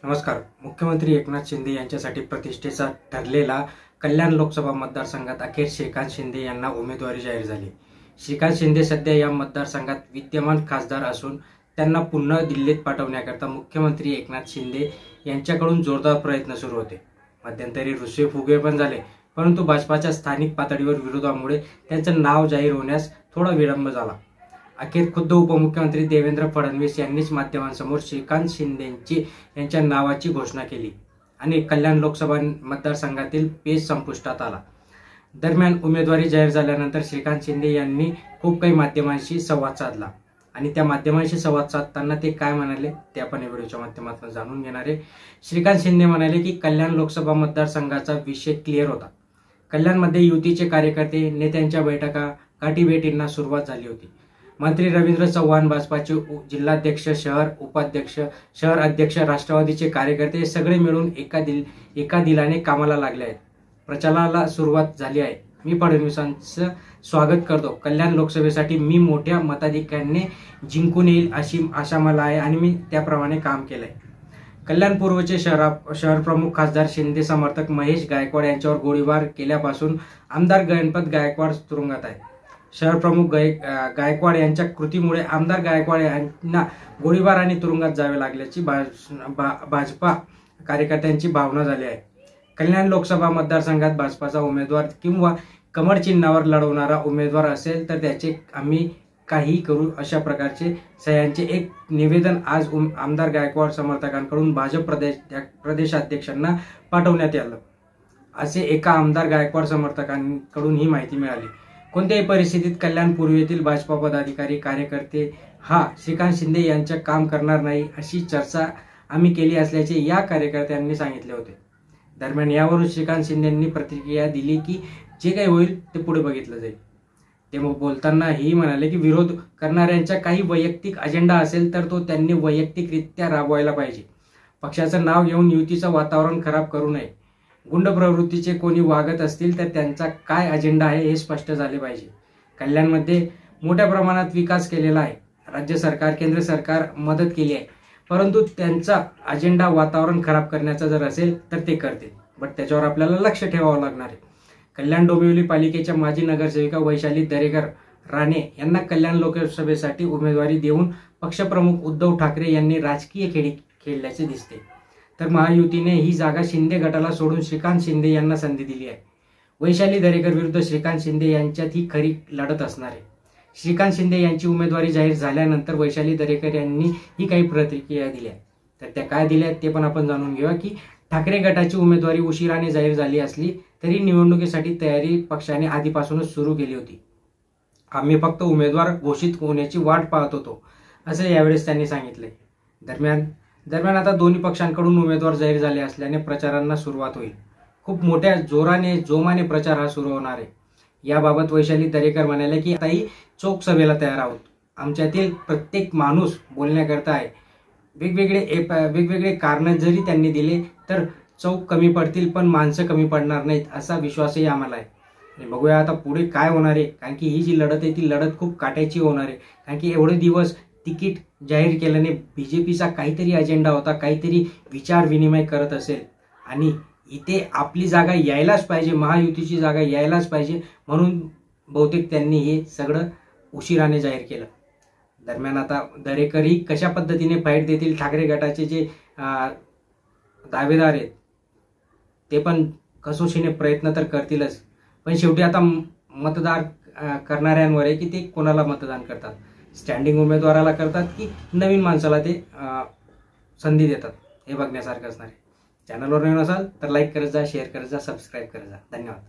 नमस्कार. मुख्यमंत्री एकनाथ शिंदे यांच्यासाठी प्रतिष्ठेचा ठरलेला कल्याण लोकसभा मतदारसंघात अखेर श्रीकांत शिंदे यांना उमेदवारी जाहीर झाली. श्रीकांत शिंदे सध्या या मतदारसंघात विद्यमान खासदार असून त्यांना पुन्हा दिल्लीत पाठवण्याकरता मुख्यमंत्री एकनाथ शिंदे यांच्याकडून जोरदार प्रयत्न सुरू होते. मध्यंतरी रुसवे-फुगवे पण झाले, परंतु भाजपाच्या स्थानिक पातळीवर विरोधामुळे त्यांचं नाव जाहीर होण्यास थोडा विलंब झाला. अखेर खुद्द उपमुख्यमंत्री देवेंद्र फडणवीस यांनीच माध्यमांसमोर श्रीकांत शिंदेंची यांच्या नावाची घोषणा केली आणि कल्याण लोकसभा मतदारसंघातील पेच संपुष्टात आला. दरम्यान उमेदवारी जाहीर झाल्यानंतर श्रीकांत शिंदे यांनी खूप काही माध्यमांशी संवाद साधला आणि त्या माध्यमांशी संवाद साधताना ते काय म्हणाले ते आपण या व्हिडिओच्या माध्यमातून जाणून घेणार आहे. श्रीकांत शिंदे म्हणाले की कल्याण लोकसभा मतदारसंघाचा विषय क्लिअर होता. कल्याणमध्ये युतीचे कार्यकर्ते नेत्यांच्या बैठका गाठीभेटींना सुरुवात झाली होती. मंत्री रवींद्र चव्हाण, भाजपाचे जिल्हाध्यक्ष, शहर उपाध्यक्ष, शहर अध्यक्ष, राष्ट्रवादीचे कार्यकर्ते सगळे मिळून एका दिलाने कामाला लागले आहेत. प्रचाराला सुरुवात झाली आहे. मी फडणवीसांचं स्वागत करतो. कल्याण लोकसभेसाठी मी मोठ्या मताधिक्याने जिंकून येईल अशी आशा मला आहे आणि मी त्याप्रमाणे काम केलंय. कल्याण पूर्वचे शहर प्रमुख खासदार शिंदे समर्थक महेश गायकवाड यांच्यावर गोळीबार केल्यापासून आमदार गणपत गायकवाड तुरुंगात आहेत. शहर प्रमुख गायकवाड यांच्या कृतीमुळे आमदार गायकवाड यांना गोळीबार आणि तुरुंगात जावे लागल्याची भाजपा कार्यकर्त्यांची भावना झाली आहे. कल्याण लोकसभा मतदारसंघात भाजपाचा उमेदवार किंवा कमळ चिन्हावर लढवणारा उमेदवार असेल तर त्याचे आम्ही काही करू अशा प्रकारचे सह्यांचे एक निवेदन आज आमदार गायकवाड समर्थकांकडून भाजप प्रदेशाध्यक्षांना पाठवण्यात आलं, असे एका आमदार गायकवाड समर्थकांकडून ही माहिती मिळाली. कोणत्याही परिस्थितीत कल्याण पूर्वेतील भाजपा पदाधिकारी कार्यकर्ते हा श्रीकांत शिंदे यांचे काम करणार नाही अशी चर्चा आम्ही केली असल्याचे या कार्यकर्त्यांनी सांगितले होते. दरम्यान यावरून श्रीकांत शिंदेंनी प्रतिक्रिया दिली की जे काही होईल ते पुढे बघितलं जाईल. ते बोलताना ही म्हणाले की विरोध करणाऱ्यांचा काही वैयक्तिक अजेंडा असेल तर तो त्यांनी वैयक्तिकरित्या राबवायला पाहिजे. पक्षाचं नाव घेऊन युतीचं वातावरण खराब करू नये. गुंड प्रवृत्तीचे कोणी वागत असतील तर त्यांचा काय अजेंडा आहे हे स्पष्ट झाले पाहिजे. कल्याणमध्ये मोठ्या प्रमाणात विकास केलेला आहे. राज्य सरकार, केंद्र सरकार मदत केली आहे, परंतु त्यांचा अजेंडा वातावरण खराब करण्याचा जर असेल तर ते करतील, बट त्याच्यावर आपल्याला लक्ष ठेवावं लागणार आहे. कल्याण डोंबिवली पालिकेच्या माजी नगरसेविका वैशाली दरेकर राणे यांना कल्याण लोकसभेसाठी उमेदवारी देऊन पक्षप्रमुख उद्धव ठाकरे यांनी राजकीय खेळी खेळल्याचे दिसते. तर महायुतीने ही जागा शिंदे गटाला सोडून श्रीकांत शिंदे यांना संधी दिली आहे. वैशाली दरेकर विरुद्ध श्रीकांत शिंदे यांच्यात ही खरी लढत असणार आहे. श्रीकांत शिंदे यांची उमेदवारी जाहीर झाल्यानंतर वैशाली दरेकर यांनी ही काही प्रतिक्रिया दिल्या, तर त्या काय दिल्या ते पण आपण जाणून घेऊया. की ठाकरे गटाची उमेदवारी उशिराने जाहीर झाली असली तरी निवडणुकीसाठी तयारी पक्षाने आधीपासूनच सुरू केली होती. आम्ही फक्त उमेदवार घोषित होण्याची वाट पाहत होतो, असे यावेळेस त्यांनी सांगितले. दरम्यान आता दोन्ही पक्षांकडून उमेदवार जाहीर झाले असल्याने प्रचारांना सुरुवात होईल. खूप मोठ्या जोमाने प्रचार हा सुरू होणार आहे. याबाबत वैशाली दरेकर म्हणाले की आताही चोख सभेला तयार आहोत. आमच्यातील प्रत्येक माणूस बोलण्याकरता आहे. वेगवेगळे कारण जरी त्यांनी दिले तर चौक कमी पडतील, पण माणसं कमी पडणार नाहीत असा विश्वासही आम्हाला आहे. आणि बघूया आता पुढे काय होणार आहे, कारण की ही जी लढत आहे ती लढत खूप काट्याची होणार आहे. कारण की एवढे दिवस तिकीट जाहीर केल्याने बीजेपीचा काहीतरी अजेंडा होता, काहीतरी विचार विनिमय करत असेल आणि इथे आपली जागा यायलाच पाहिजे, महायुतीची जागा यायलाच पाहिजे, म्हणून बहुतेक त्यांनी हे सगळं उशिराने जाहीर केलं. दरम्यान आता दरेकरही कशा पद्धतीने फाईट देतील, ठाकरे गटाचे जे दावेदार आहेत ते पण कसोशीने प्रयत्न तर करतीलच, पण शेवटी आता मतदार करणाऱ्यांवर आहे की ते कोणाला मतदान करतात. स्टँडिंग उमेदवाराला करतात की नवीन माणसाला ते संधी देतात हे बघण्यासारखं असणार आहे. चॅनलवर नवीन असाल तर लाईक करत जा, शेअर करत जा, सबस्क्राईब करत जा. धन्यवाद.